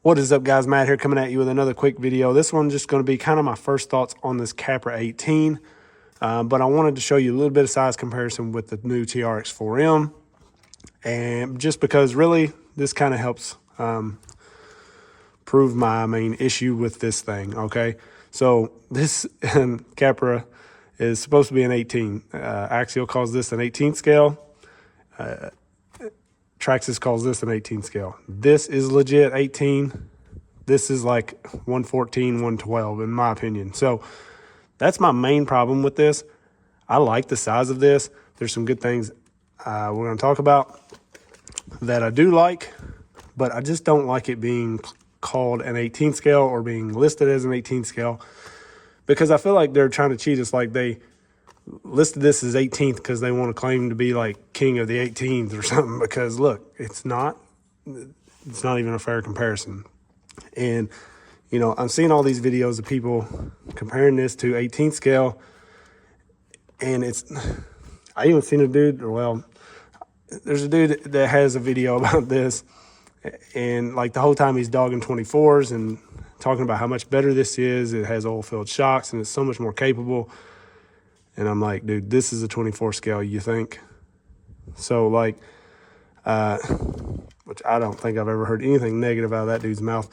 What is up, guys? Matt here, coming at you with another quick video. This one's just going to be kind of my first thoughts on this Capra 18, but I wanted to show you a little bit of size comparison with the new TRX4M, and just because really this kind of helps prove my main issue with this thing. Okay, so this Capra is supposed to be an 18. Axial calls this an 18 scale. Traxxas calls this an 18 scale. This is legit 18. This is like 114, 112 in my opinion. So that's my main problem with this. I like the size of this. There's some good things we're going to talk about that I do like, but I just don't like it being called an 18 scale or being listed as an 18 scale, because I feel like they're trying to cheat us. Like they listed this as 18th because they want to claim to be like king of the 18s or something, because look, it's not even a fair comparison. And you know, I'm seeing all these videos of people comparing this to 18 scale, and I even seen a dude, or well, there's a dude that has a video about this, and like the whole time he's dogging 24s and talking about how much better this is. It has oil-filled shocks and it's so much more capable. And I'm like, dude, this is a 24 scale, you think? So like, which I don't think I've ever heard anything negative out of that dude's mouth.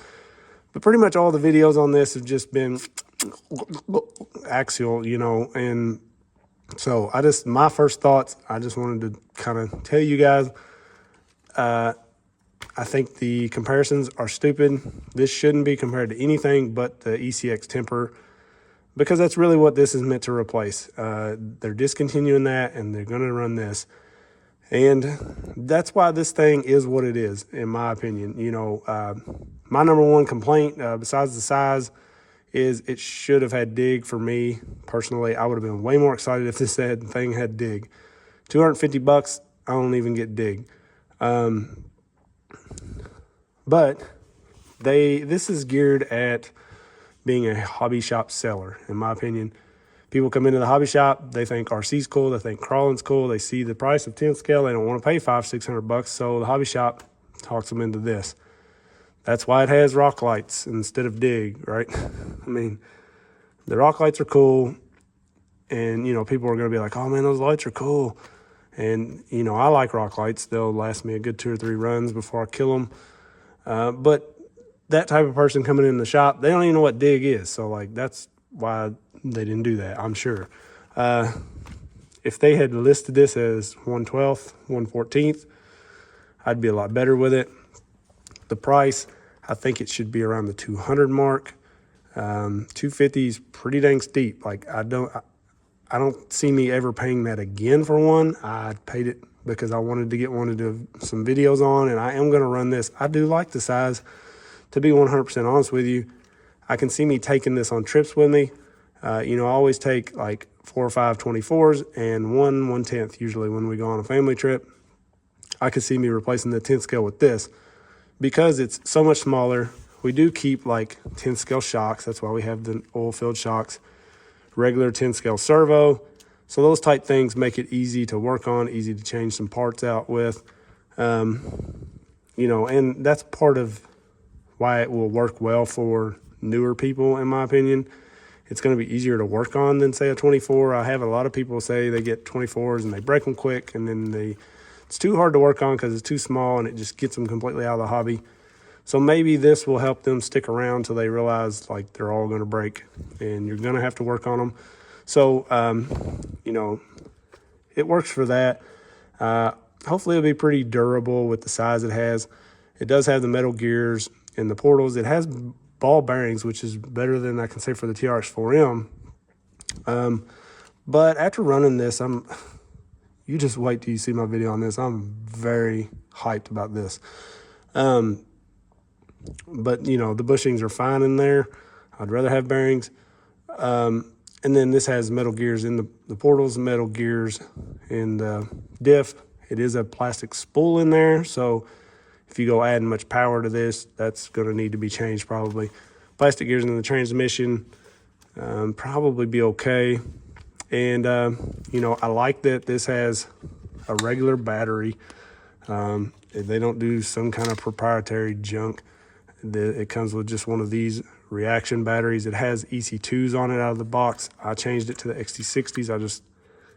But pretty much all the videos on this have just been Axial, you know. And so my first thoughts, I just wanted to kind of tell you guys, I think the comparisons are stupid. This shouldn't be compared to anything but the ECX temper, because that's really what this is meant to replace. They're discontinuing that and they're going to run this. And that's why this thing is what it is, in my opinion. You know, my number one complaint, besides the size, is it should have had dig. For me, personally, I would have been way more excited if this thing had dig. $250, I don't even get dig. But this is geared at being a hobby shop seller, in my opinion. People come into the hobby shop, they think RC's cool, they think crawling's cool, they see the price of 10 scale, they don't want to pay $500-600, so the hobby shop talks them into this. That's why it has rock lights instead of dig, right? I mean, the rock lights are cool, and you know, people are going to be like, oh man, those lights are cool. And you know, I like rock lights. They'll last me a good 2 or 3 runs before I kill them. But that type of person coming in the shop, they don't even know what dig is. So like, that's why they didn't do that, I'm sure. If they had listed this as 1/12th, 1/14th, I'd be a lot better with it. The price, I think it should be around the 200 mark. 250 is pretty dang steep. Like I don't see me ever paying that again for one. I paid it because I wanted to get one to do some videos on, and I am going to run this. I do like the size. To be 100% honest with you, I can see me taking this on trips with me. You know, I always take like 4 or 5 24s and 1/10 usually when we go on a family trip. I could see me replacing the 10 scale with this because it's so much smaller. We do keep like 10 scale shocks. That's why we have the oil-filled shocks. Regular 10 scale servo. So those type things make it easy to work on, easy to change some parts out with. You know, and that's part of why it will work well for newer people, in my opinion. It's going to be easier to work on than, say, a 24. I have a lot of people say they get 24s and they break them quick, and then it's too hard to work on because it's too small and it just gets them completely out of the hobby. So maybe this will help them stick around till they realize like they're all going to break and you're going to have to work on them. So, you know, it works for that. Hopefully it'll be pretty durable with the size it has. It does have the metal gears and the portals. It has ball bearings, which is better than I can say for the TRX4M. But after running this, you just wait till you see my video on this. I'm very hyped about this. But you know, the bushings are fine in there. I'd rather have bearings. And then this has metal gears in the portals, metal gears in the diff. It is a plastic spool in there, so if you go adding much power to this, that's going to need to be changed probably. Plastic gears in the transmission, probably be okay. And, you know, I like that this has a regular battery. They don't do some kind of proprietary junk. It comes with just one of these reaction batteries. It has EC2s on it out of the box. I changed it to the XT60s. I just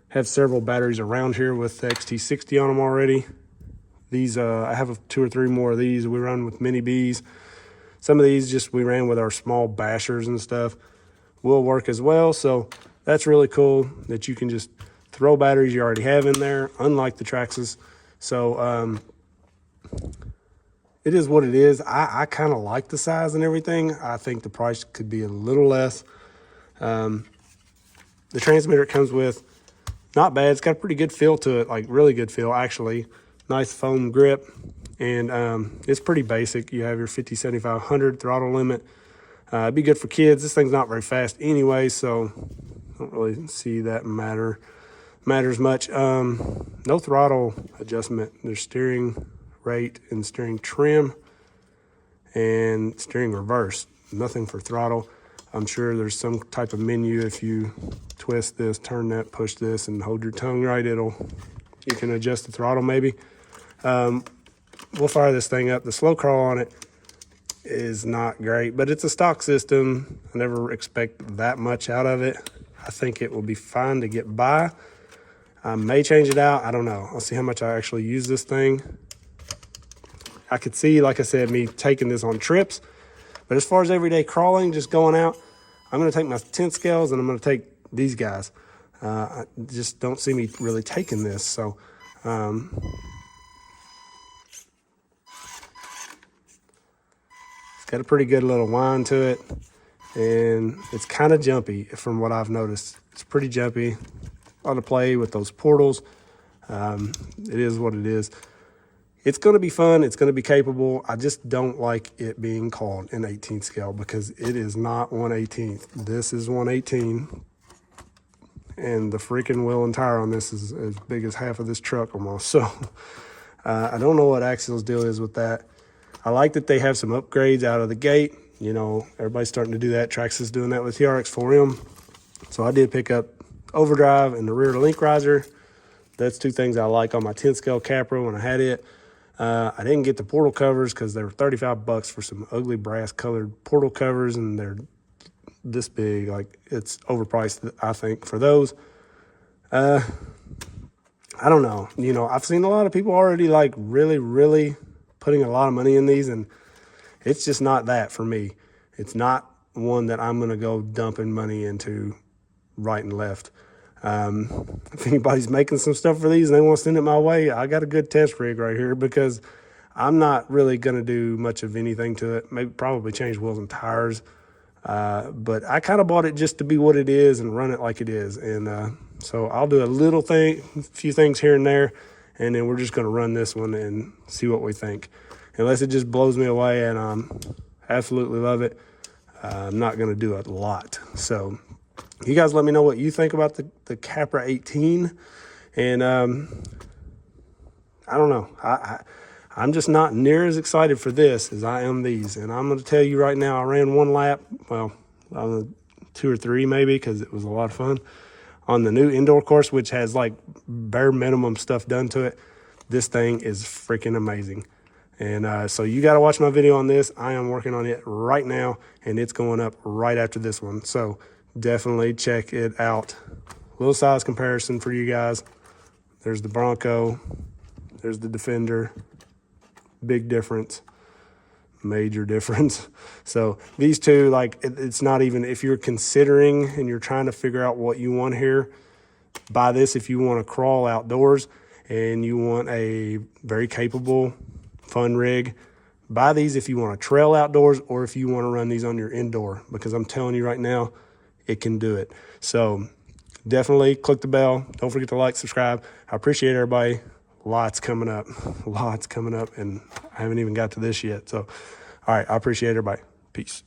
have several batteries around here with the XT60 on them already. These, I have 2 or 3 more of these. We run with mini Bs. Some of these just we ran with our small bashers and stuff. Will work as well. So that's really cool that you can just throw batteries you already have in there, unlike the Traxxas. So it is what it is. I kind of like the size and everything. I think the price could be a little less. The transmitter it comes with, not bad. It's got a pretty good feel to it, like really good feel actually. Nice foam grip, and it's pretty basic. You have your 50-75-100 throttle limit. It'd be good for kids. This thing's not very fast anyway, so I don't really see that matters much. No throttle adjustment. There's steering rate and steering trim and steering reverse. Nothing for throttle. I'm sure there's some type of menu. If you twist this, turn that, push this, and hold your tongue right, you can adjust the throttle maybe. We'll fire this thing up. The slow crawl on it is not great, but it's a stock system. I never expect that much out of it. I think it will be fine to get by. I may change it out. I don't know. I'll see how much I actually use this thing. I could see, like I said, me taking this on trips. But as far as everyday crawling, just going out, I'm going to take my 10 scales and I'm going to take these guys. I just don't see me really taking this. So it's got a pretty good little whine to it. And it's kind of jumpy from what I've noticed. It's pretty jumpy. A lot of play with those portals. It is what it is. It's going to be fun. It's going to be capable. I just don't like it being called an 18th scale because it is not 1/18th. This is 1/18. And the freaking wheel and tire on this is as big as half of this truck almost. So I don't know what Axial's deal is with that. I like that they have some upgrades out of the gate. You know, everybody's starting to do that. Traxxas is doing that with TRX4M. So I did pick up overdrive and the rear link riser. That's 2 things I like on my 10 scale Capra when I had it. I didn't get the portal covers because they were $35 for some ugly brass colored portal covers, and they're this big. Like, it's overpriced, I think, for those. I don't know. You know, I've seen a lot of people already like really putting a lot of money in these, and it's just not that for me. It's not one that I'm going to go dumping money into right and left. If anybody's making some stuff for these and they want to send it my way, I got a good test rig right here, because I'm not really going to do much of anything to it. Maybe probably change wheels and tires. But I kind of bought it just to be what it is and run it like it is. And so I'll do a few things here and there, and then we're just going to run this one and see what we think. Unless it just blows me away and absolutely love it, I'm not going to do a lot. So you guys let me know what you think about the Capra 18. And I don't know. I'm just not near as excited for this as I am these. And I'm going to tell you right now, I ran 1 lap, well, 2 or 3 maybe, because it was a lot of fun, on the new indoor course, which has like bare minimum stuff done to it. This thing is freaking amazing. And so you got to watch my video on this. I am working on it right now, and it's going up right after this one. So definitely check it out. Little size comparison for you guys. There's the Bronco. There's the Defender. Big difference. Major difference. So these two, like, it's not even, if you're considering and you're trying to figure out what you want here, buy this if you want to crawl outdoors and you want a very capable, fun rig. Buy these if you want to trail outdoors or if you want to run these on your indoor, because I'm telling you right now, it can do it. So definitely click the bell. Don't forget to like, subscribe. I appreciate everybody. Lots coming up, and I haven't even got to this yet. So, all right, I appreciate everybody. Peace.